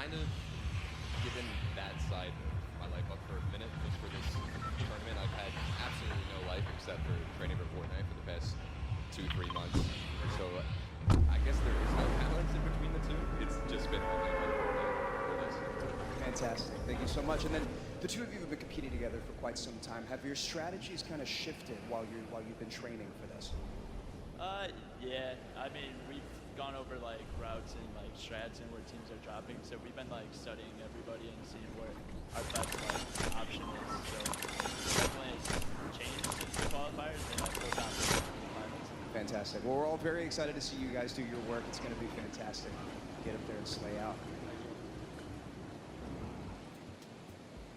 kind of given that side of my life up for a minute just for this tournament. I've had absolutely no life except for training for Fortnite for the past 2-3 months. So I guess there is no balance in between the two. It's just been all in Fortnite for this. Fantastic. Thank you so much. And then the two of you have been competing together for quite some time. Have your strategies kind of shifted while you've been training for this? Yeah. I mean, we've gone over like routes and like strats and where teams are dropping. So we've been like studying everybody and seeing where our best like option is. So definitely has changed since the qualifiers and I feel confident in the finals. Fantastic. Well, we're all very excited to see you guys do your work. It's going to be fantastic. Get up there and slay out.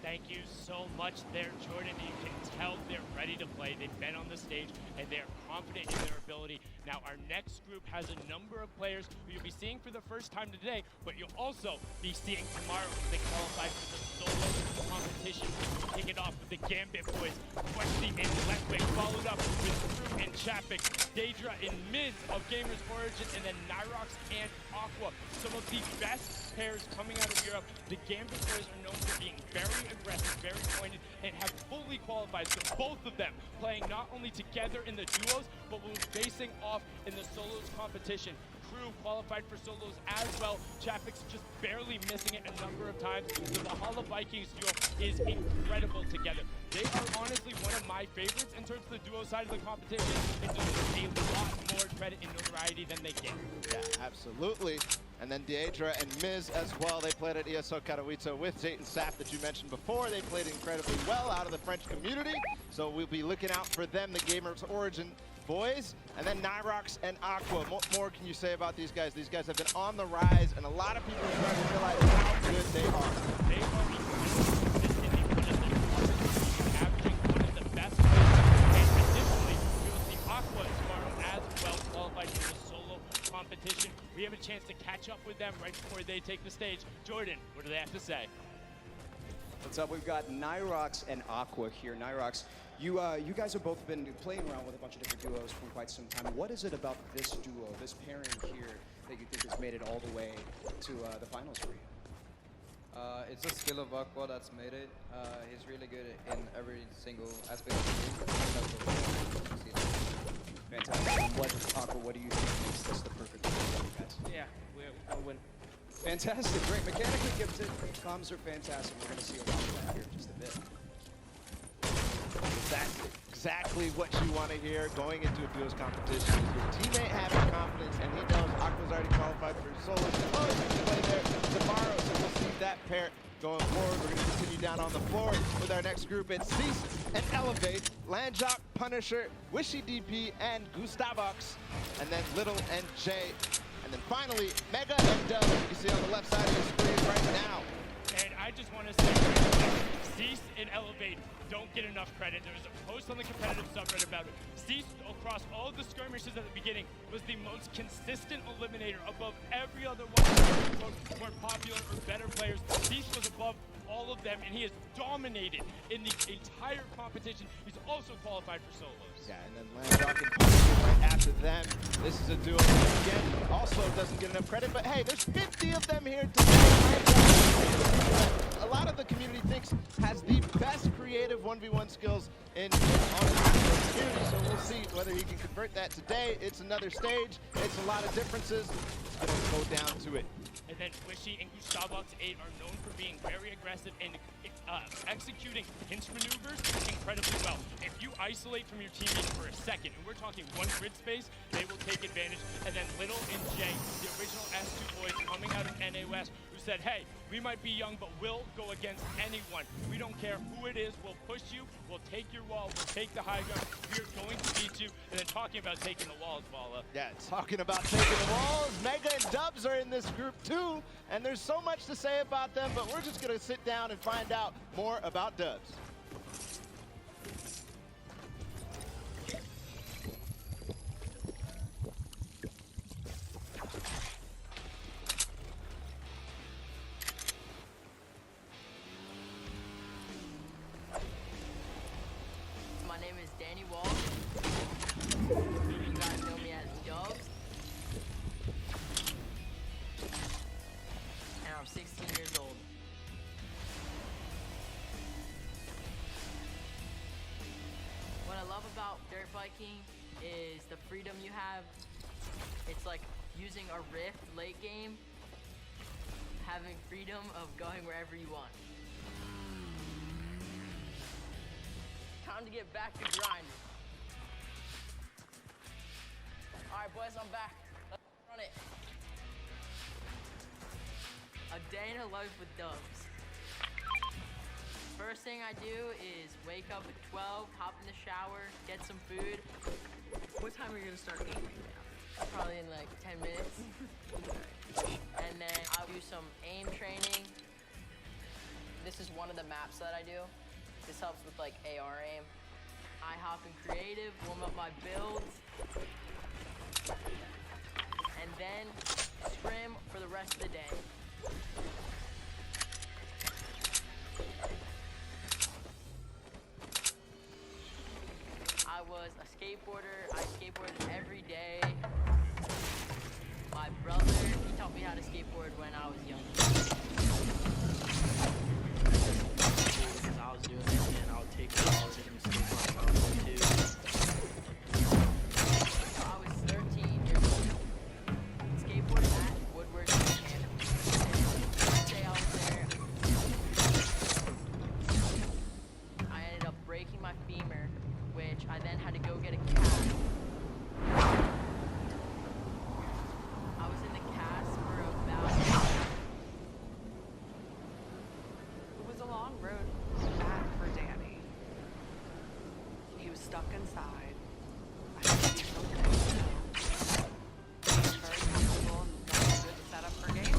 Thank you so much there, Jordan. You can tell they're ready to play. They've been on the stage, and they're confident in their ability. Now, our next group has a number of players who you'll be seeing for the first time today, but you'll also be seeing tomorrow as they qualify for the solo competition. We'll kick it off with the Gambit boys, Questy and Letwick, followed up with Crew and Chapik, Daedra and Miz of Gamers Origin, and then Nyrox and Aqua. Some of the best pairs coming out of Europe. The Gambit boys are known for being very aggressive, very pointed, and have fully qualified. So both of them playing not only together in the duos, but will be facing off in the solos competition. Crew qualified for solos as well. Chapik's just barely missing it a number of times. So the Hala Vikings duo is incredible together. They are honestly one of my favorites in terms of the duo side of the competition. It deserves a lot more credit and notoriety than they get. Yeah, absolutely. And then Daedra and Miz as well. They played at ESO Katowice with Zayt and Saf that you mentioned before. They played incredibly well out of the French community. So we'll be looking out for them, the Gamers Origin boys. And then Nyrox and Aqua. More can you say about these guys? These guys have been on the rise, and a lot of people are starting to realize how good they are. They are consistently one of the toughest, averaging one of the best players. And additionally, we will see Aqua tomorrow as well qualified in the solo competition. We have a chance to catch up with them right before they take the stage. Jordan, what do they have to say? What's up? We've got Nyrox and Aqua here. Nyrox, you guys have both been playing around with a bunch of different duos for quite some time. What is it about this duo, this pairing here, that you think has made it all the way to the finals for you? It's the skill of Aqua that's made it. He's really good in every single aspect of the game. Fantastic. And what do you think makes this the perfect duo for you guys? Yeah, we'll win. Fantastic, great. Mechanically gifted, comms are fantastic. We're going to see a lot of that here in just a bit. Exactly what you want to hear going into a duos competition is your teammate having confidence, and he knows Aqua's already qualified for solo. Oh, he's going to play there tomorrow, so we'll see that pair going forward. We're going to continue down on the floor with our next group. It's Cease and Elevate, Landjock, Punisher, Wishy DP, and Gustavox, and then Little and Jay. And then finally, Mega and Dub, you can see on the left side of the screen right now. And I just want to say, Cease and Elevate don't get enough credit. There was a post on the competitive subreddit about it. Cease, across all the skirmishes at the beginning, was the most consistent eliminator above every other one of the more popular or better players. Cease was above all of them, and he has dominated in the entire competition. He's also qualified for solos. Yeah, and then Landjock and Punisher right after them. This is a duo that, again, also doesn't get enough credit, but hey, there's 50 of them here today. A lot of the community thinks has the best creative 1v1 skills on the community, so we'll see whether he can convert that today. It's another stage. It's a lot of differences. It's going to go down to it. And then Wishy and Gustavox 8 are known for being very aggressive and executing pinch maneuvers incredibly well. If you isolate from your teammates for a second, and we're talking one grid space, they will take advantage. And then Little and Jay, the original S2 boys coming out of NA West, who said, hey, we might be young, but we'll go against anyone. We don't care who it is. We'll push you. We'll take your wall. We'll take the high ground. We are going to beat you. And then talking about taking the walls, Vala. Yeah, talking about taking the walls. Mega and Dubs are in this group too, and there's so much to say about them, but we're just going to sit down and find out more about Dubs. My name is Danny Wall. You guys know me as Dubs. And I'm 16 years old. What I love about dirt biking is the freedom you have. It's like using a Rift late game, having freedom of going wherever you want. Time to get back to grinding. All right, boys, I'm back. Let's run it. A day in a life with Dubs. First thing I do is wake up at 12, hop in the shower, get some food. What time are you gonna start gaming? Probably in like 10 minutes. And then I'll do some aim training. This is one of the maps that I do. This helps with like AR aim. I hop in creative, warm up my builds. And then scrim for the rest of the day. I was a skateboarder. I skateboarded every day. My brother, he taught me how to skateboard when I was young. Because I was doing it and I would take calls and skateboard when I was too. So I was 13 years old. Skateboarding at Woodward's Academy. One day I was there. I ended up breaking my femur, which I then had to go get a cast. I was in the cast for about... It was a long road back for Danny. He was stuck inside. I had to do something. He was very comfortable and got a good setup for games.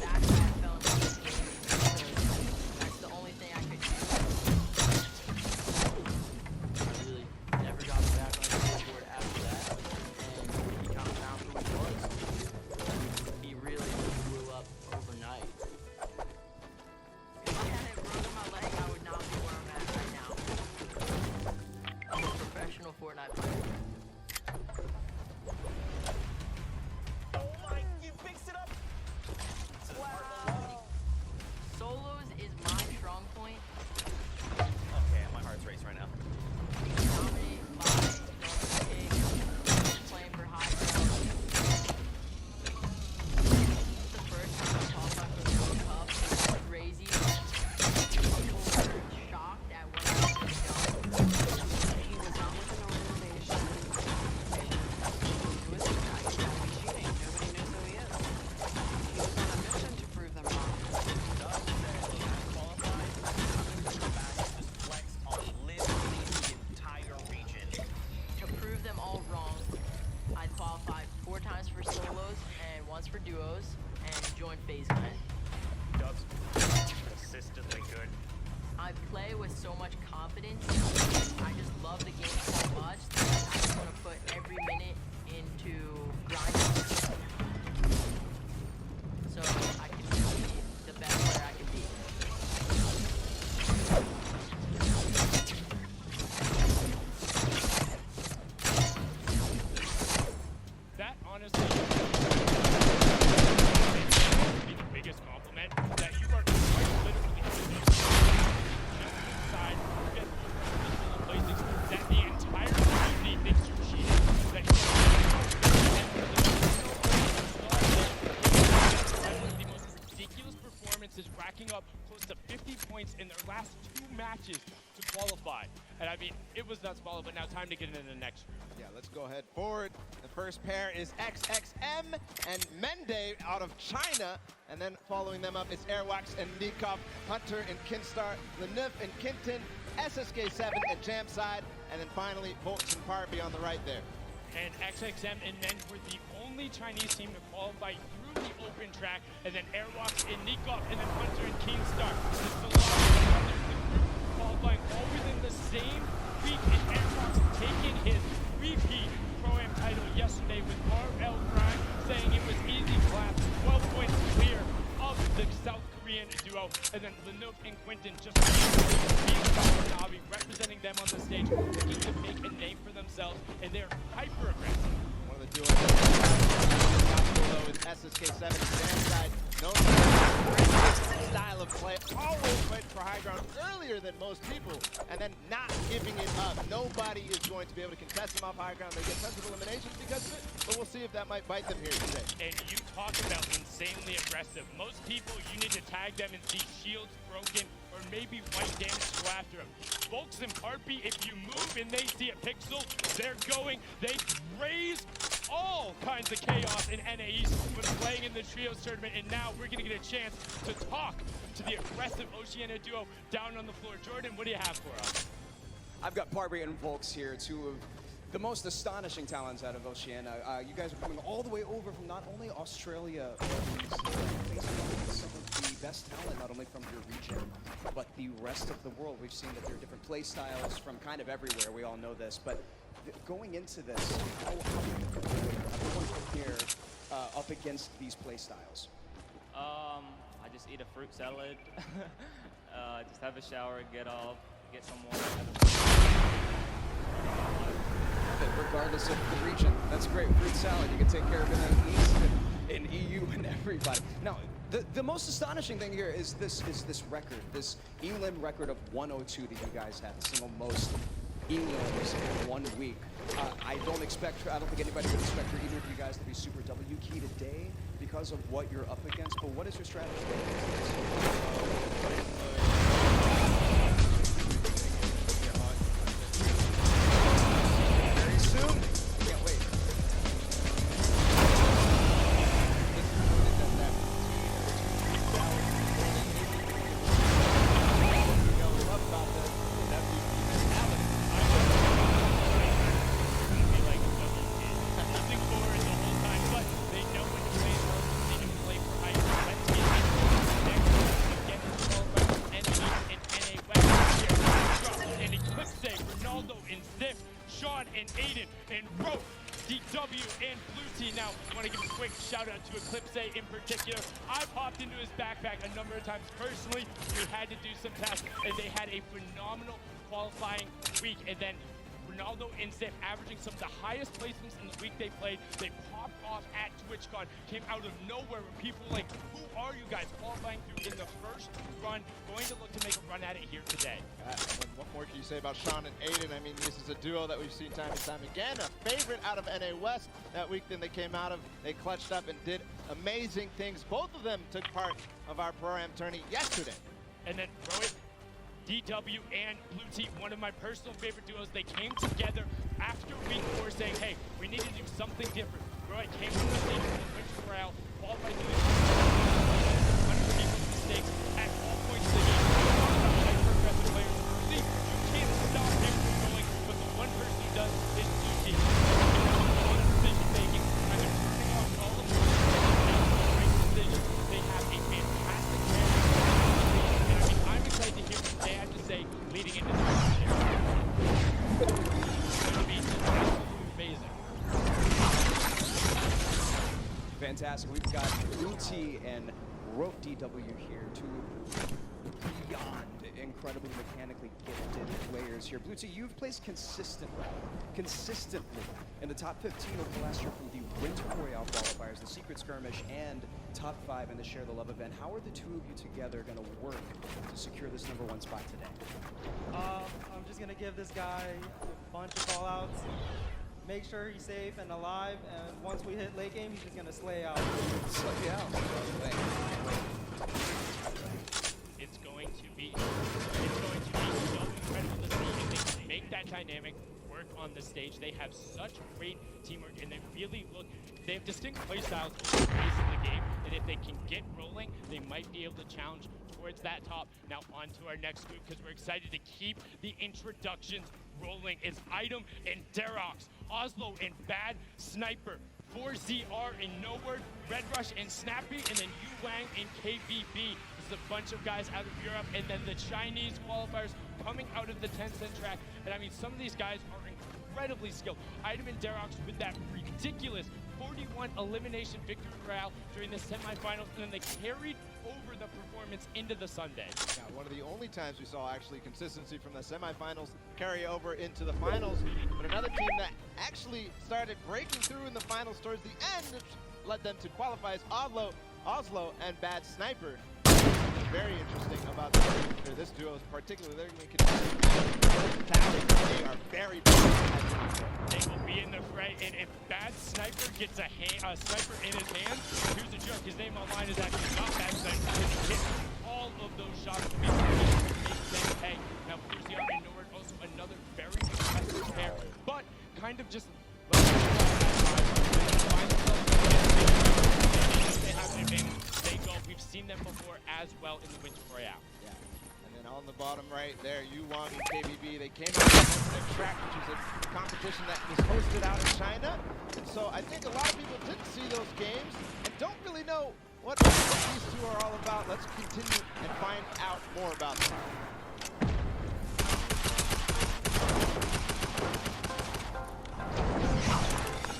That's why I fell into this game, because that's the only thing I could do. I really never got back on the skateboard after that. And he kind of found who he was. He really blew up overnight. If I hadn't broken my leg, I would not be where I'm at right now. I'm a professional Fortnite player. Solos is my strong point. Okay, my heart's racing right now. Dominated by double kick, playing for high ground. It's the first time I qualified for the World Cup. It's crazy. People were shocked at what I was done. He was not with an organization. He was a guy who was cheating. Nobody knows who he is. He was on a mission to prove them wrong. To prove them all wrong, I qualified 4 times for solos and once for duos and joined FaZe Clan. Dubs, consistently good. I play with so much confidence. I just love the game so much that I just want to put every minute into grinding. So I can be the best player I can be. That honestly be the biggest compliment that you are quite literally inside places that the entire community thinks you're cheating. That you are the most ridiculous performances, racking up close to 50 points in their last 2 matches to qualify. And I mean, it was nuts ball, but now time to get into the next group. Yeah, let's go ahead forward. The first pair is XXM and Mende out of China. And then following them up is Airwax and Nikov, Hunter and Kinstar, Lenif and Kinton, SSK7 and Jamside, and then finally Volts and Parby on the right there. And XXM and Men were the only Chinese team to qualify through the open track, and then Airwalks and Nikov, and then Hunter and Keenstar. It's the last qualifying all within the same week, and Airwalks taking his repeat Pro-Am title yesterday with RL Prime, saying it was easy clap, 12 points clear of the South Korean duo, and then Lenuf and Quinton just representing them on the stage, looking to make a name for themselves, and they're hyper aggressive. One of the duos though is SSK7 and Dan side. Known for this style of play, always played for high ground earlier than most people, and then not giving it up. Nobody is going to be able to contest them off high ground. They get tons of eliminations because of it, but we'll see if that might bite them here today. And you talk about insanely aggressive. Most people, you need to tag them and see shields broken or maybe white damage to go after them. Folks in Heartbeat, if you move and they see a pixel, they're going, they raise all kinds of chaos in NA East when playing in the Trios tournament, and now we're gonna get a chance to talk to the aggressive Oceania duo down on the floor. Jordan, what do you have for us? I've got Parby and Volks here, two of the most astonishing talents out of Oceania. You guys are coming all the way over from not only Australia, but some of the best talent, not only from your region, but the rest of the world. We've seen that there are different play styles from kind of everywhere. We all know this, but going into this, how do everyone prepare up against these play styles? I just eat a fruit salad, just have a shower, get off, get some water. Regardless of the region, that's great. Fruit salad, you can take care of it in East and in EU and everybody. Now, the most astonishing thing here is this record, this elim record of 102 that you guys have, the single most elims in 1 week. I don't think anybody would expect for either of you guys to be super W key today because of what you're up against, but what is your strategy? Very soon. Can't wait. Shout out to Eclipse in particular. I popped into his backpack a number of times personally. We had to do some tests, and they had a phenomenal qualifying week. And then Ronaldo and Ziff averaging some of the highest placements in the week they played. They popped off at TwitchCon, came out of nowhere where people were like, who are you guys qualifying through in the first run, going to look to make a run at it here today. What more can you say about Sean and Aiden? I mean, this is a duo that we've seen time and time again. A favorite out of NA West that week then they came out of. They clutched up and did amazing things. Both of them took part of our Pro-Am tourney yesterday. And then Rohit, DW and Blue Team, one of my personal favorite duos. They came together after week 4 saying, hey, we need to do something different. Rohit came from the stage with the Winter Corral, all by doing people's mistakes at all points of the game. Hyper-aggressive players early, you can't stop him from going, but the one person who does is Blue Team. On decision-making, either turning off all of them or making the right decision. They have a fantastic man. And I mean, I'm excited to hear what they have to say leading into the season. It's going to be absolutely amazing. Fantastic. We've got Blue T and Rope DW here, two beyond incredibly mechanically gifted players here. Blue T, you've placed consistently in the top 15 over the last year from the Winter Royale qualifiers, the Secret Skirmish, and top 5 in the Share the Love event. How are the two of you together going to work to secure this #1 spot today? I'm just going to give this guy a bunch of call-outs, make sure he's safe and alive, and once we hit late game, he's just going to slay out. Slay out. It's going to be so incredible to see if they can make that dynamic work on the stage. They have such great teamwork, and they really they have distinct play styles over the pace of the game, and if they can get rolling, they might be able to challenge towards that top. Now on to our next group, because we're excited to keep the introductions rolling. It's Item and Derox, Oslo and Bad Sniper, 4ZR and No Word, Red Rush and Snappy, and then Yu Wang and KBB. This is a bunch of guys out of Europe, and then the Chinese qualifiers coming out of the Tencent track. And I mean, some of these guys are incredibly skilled. Item and Derox with that ridiculous 41 elimination victory royale during the semifinals, and then they carried over the performance into the Sunday. Yeah, one of the only times we saw actually consistency from the semifinals carry over into the finals. But another team that actually started breaking through in the finals towards the end, led them to qualify as Oslo and Bad Sniper. Very interesting about this duo, particularly they're going to versatility. They are very They will be in the fray, and if Bad Sniper gets a sniper in his hands, here's the joke. His name online is actually not Bad Sniper, because he hit all of those shots to make them pay. Now, here's the other Nord, also another very impressive pair, but kind of just they have an advantage. They go. We've seen them before as well in the Winter Royale. Yeah. And then on the bottom right there, Yuwang and KBB, they came out against their track, which is a competition that was hosted out in China. And so I think a lot of people didn't see those games and don't really know what these two are all about. Let's continue and find out more about them.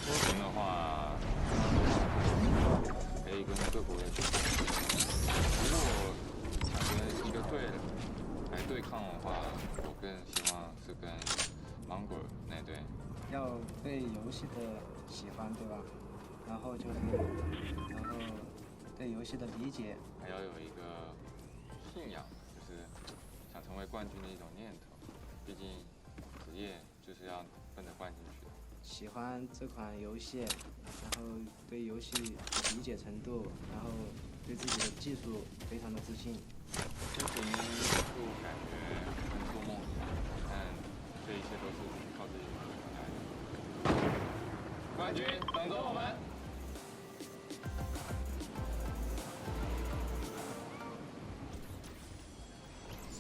波形的话，可以跟各国的对抗。如果想跟一个队来对抗的话，我更希望是跟芒果那队。要对游戏的喜欢，对吧？然后对游戏的理解，还要有一个信仰，就是想成为冠军的一种念头。毕竟职业就是要奔着冠军去的。 喜欢这款游戏，然后对游戏理解程度，然后对自己的技术非常的自信。心情就感觉很做梦想，但这一切都是靠自己努力来的。冠军等着我们。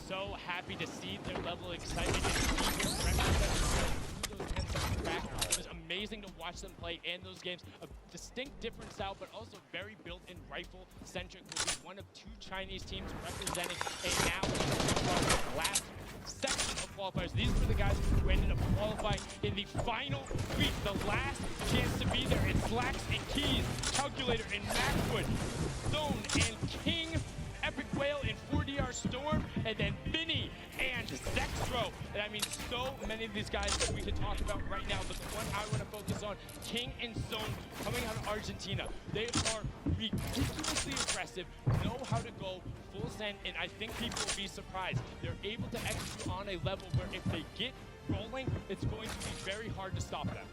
So happy to see their level of excitement and to see them represent those 10 seconds back. It was amazing to watch them play in those games. A distinct different style, but also very built-in rifle-centric. Will be one of 2 Chinese teams representing, and now the last section of qualifiers. These were the guys who ended up qualifying in the final week, the last chance to be there. It's Slacks and Keys, Calculator and Maxwood, Zone and King, Epic Whale and 4DR Storm, and then Vinny and Zextro. And I mean, so many of these guys that we could talk about right now, but the one I want to focus on, King and Zone, coming out of Argentina. They are ridiculously aggressive, know how to go full send, and I think people will be surprised. They're able to execute on a level where if they get rolling, it's going to be very hard to stop them.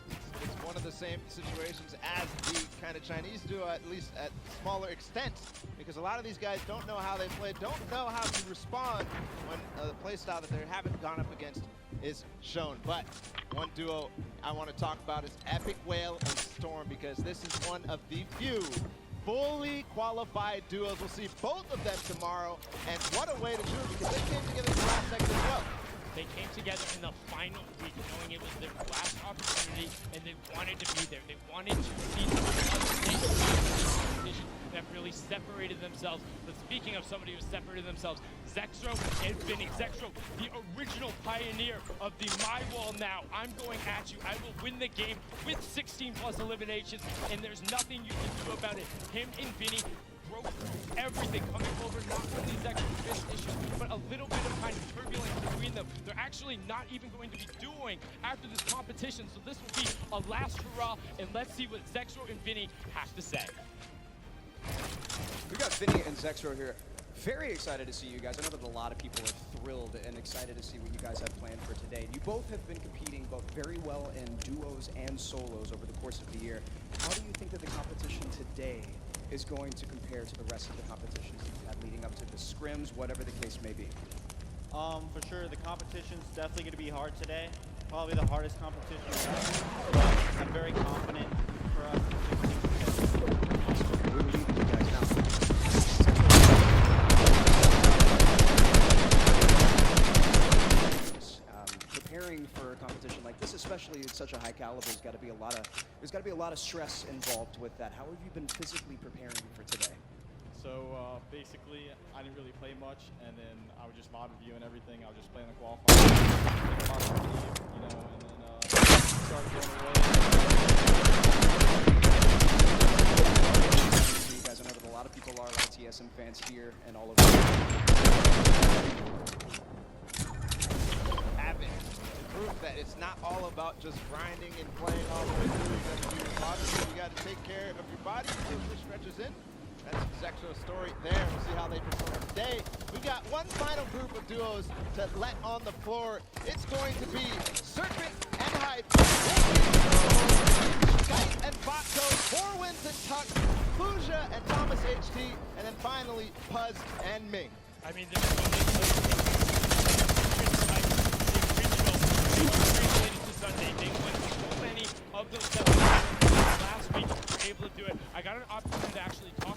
It's one of the same situations as the kind of Chinese duo, at least at smaller extent, because a lot of these guys don't know how they play, don't know how to respond when the play style that they haven't gone up against is shown. But one duo I want to talk about is Epic Whale and Storm, because this is one of the few fully qualified duos. We'll see both of them tomorrow, and what a way to do it, because they came together in the last second as well. They came together in the final week, knowing it was their last opportunity, and they wanted to be there. They wanted to see the competition that really separated themselves. But speaking of somebody who separated themselves, Zextro and Vinny. Zextro, the original pioneer of the My Wall now. I'm going at you. I will win the game with 16+ eliminations, and there's nothing you can do about it. Him and Vinny broke through everything, coming over not only Zextro's fist issues, but a little bit of kind of turbulence between them. They're actually not even going to be doing after this competition, so this will be a last hurrah, and let's see what Zextro and Vinny have to say. We got Vinny and Zextro here. Very excited to see you guys. I know that a lot of people are thrilled and excited to see what you guys have planned for today. You both have been competing both very well in duos and solos over the course of the year. How do you think that the competition today is going to compare to the rest of the competitions you've had leading up to the scrims, whatever the case may be? For sure, the competition's definitely going to be hard today. Probably the hardest competition we've had. But I'm very confident for us to We will leave you guys now. Preparing for a competition like this, especially at such a high caliber, there's got to be a lot of stress involved with that. How have you been physically preparing for today? So basically, I didn't really play much, and then I would just mod review and everything. I would just play in the qualifiers, you know, and then started going away. You guys, I know that a lot of people are a lot of TSM fans here and all over. Havoc proof that it's not all about just grinding and playing all the way through. You got to do your body, you got to take care of your body until it stretches in. That's Zexo's story there. We'll see how they perform today. We got one final group of duos to let on the floor. It's going to be Serpent and Hype, Skype and Foxo, 4 wins and Tuck, Fuja and Thomas HT, and then finally Puzz and Ming. I mean, there's so many players. The original to Sunday. They went so many of those that last week were able to do it. I got an opportunity to actually talk